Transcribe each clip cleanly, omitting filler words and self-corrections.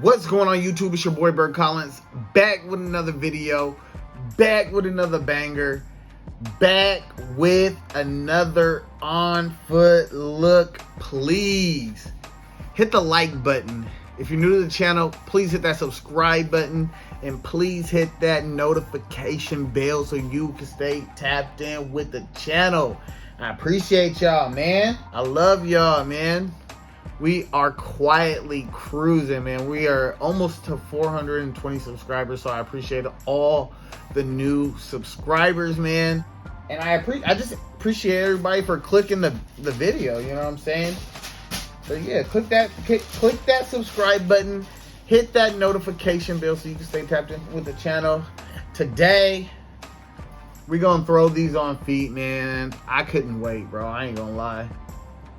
What's going on YouTube? It's your boy Bird Collins, back with another video, back with another banger, back with another on foot look. Please hit the like button. If you're new to the channel, please hit that subscribe button and please hit that notification bell so you can stay tapped in with the channel. I appreciate y'all, man. I love y'all, man. We are quietly cruising, man. We are almost to 420 subscribers, so I appreciate all the new subscribers, man. And I just appreciate everybody for clicking the video, you know what I'm saying? So yeah, click that subscribe button, hit that notification bell so you can stay tapped in with the channel. Today, we're gonna throw these on feet, man. I couldn't wait, bro. I ain't gonna lie.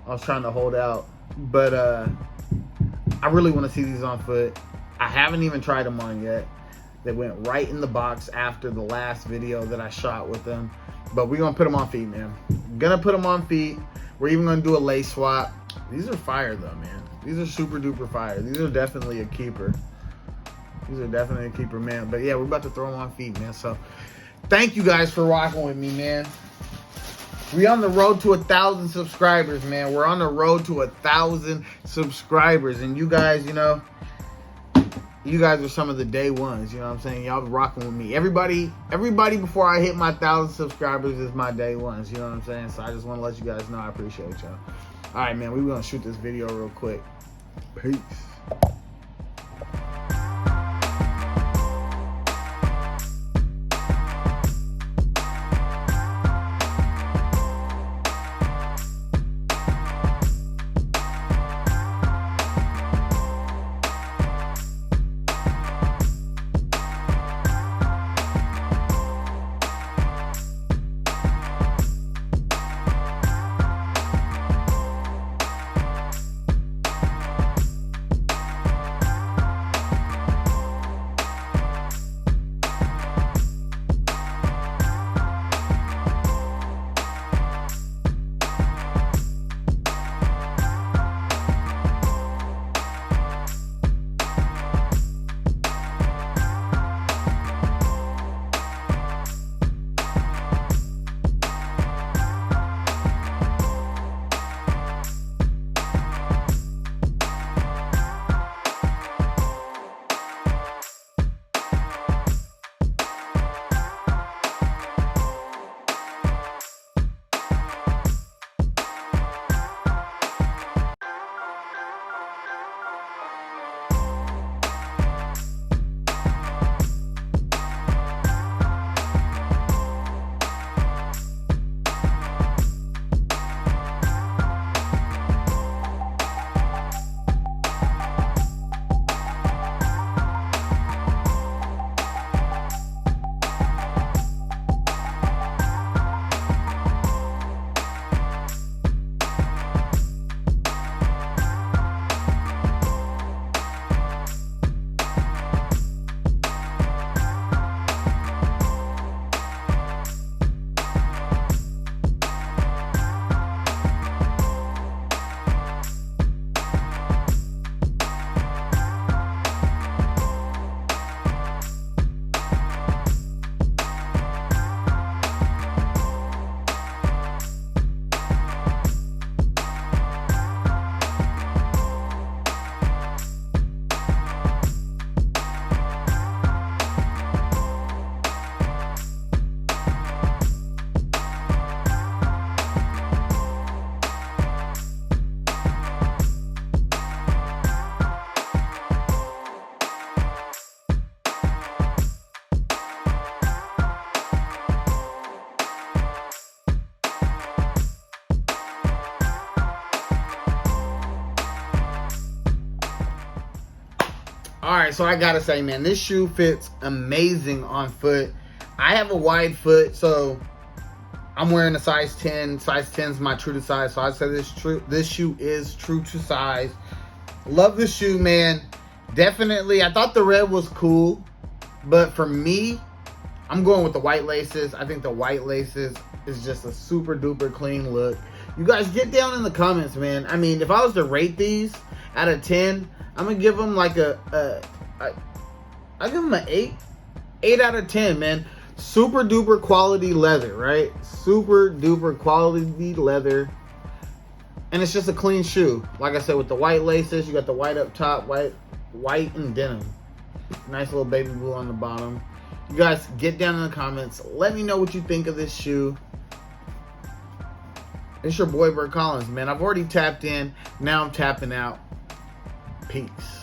I was trying to hold out. But I really want to see these on foot. I haven't even tried them on yet. They went right in the box after the last video that I shot with them. But we're going to put them on feet, man. Gonna put them on feet. We're even going to do a lace swap. These are fire, though, man. These are super duper fire. These are definitely a keeper. These are definitely a keeper, man. But yeah, we're about to throw them on feet, man. So thank you guys for rocking with me, man. We on the road to 1,000 subscribers, man. We're on the road to 1,000 subscribers. And you guys, you know, you guys are some of the day ones. You know what I'm saying? Y'all rocking with me. Everybody before I hit my 1,000 subscribers is my day ones. You know what I'm saying? So I just want to let you guys know I appreciate y'all. All right, man. We're going to shoot this video real quick. Peace. All right, so I gotta say, man, this shoe fits amazing on foot. I have a wide foot, so I'm wearing a size 10. Size 10 is my true to size, so I say this shoe is true to size. Love this shoe, man. Definitely, I thought the red was cool, but for me, I'm going with the white laces. I think the white laces is just a super duper clean look. You guys get down in the comments, man. I mean, if I was to rate these, out of 10, I'm gonna give them like I give them an 8 out of 10, man. Super duper quality leather, right? Super duper quality leather. And it's just a clean shoe. Like I said, with the white laces, you got the white up top, white and denim. Nice little baby blue on the bottom. You guys get down in the comments. Let me know what you think of this shoe. It's your boy Bert Collins, man. I've already tapped in. Now I'm tapping out. Peace.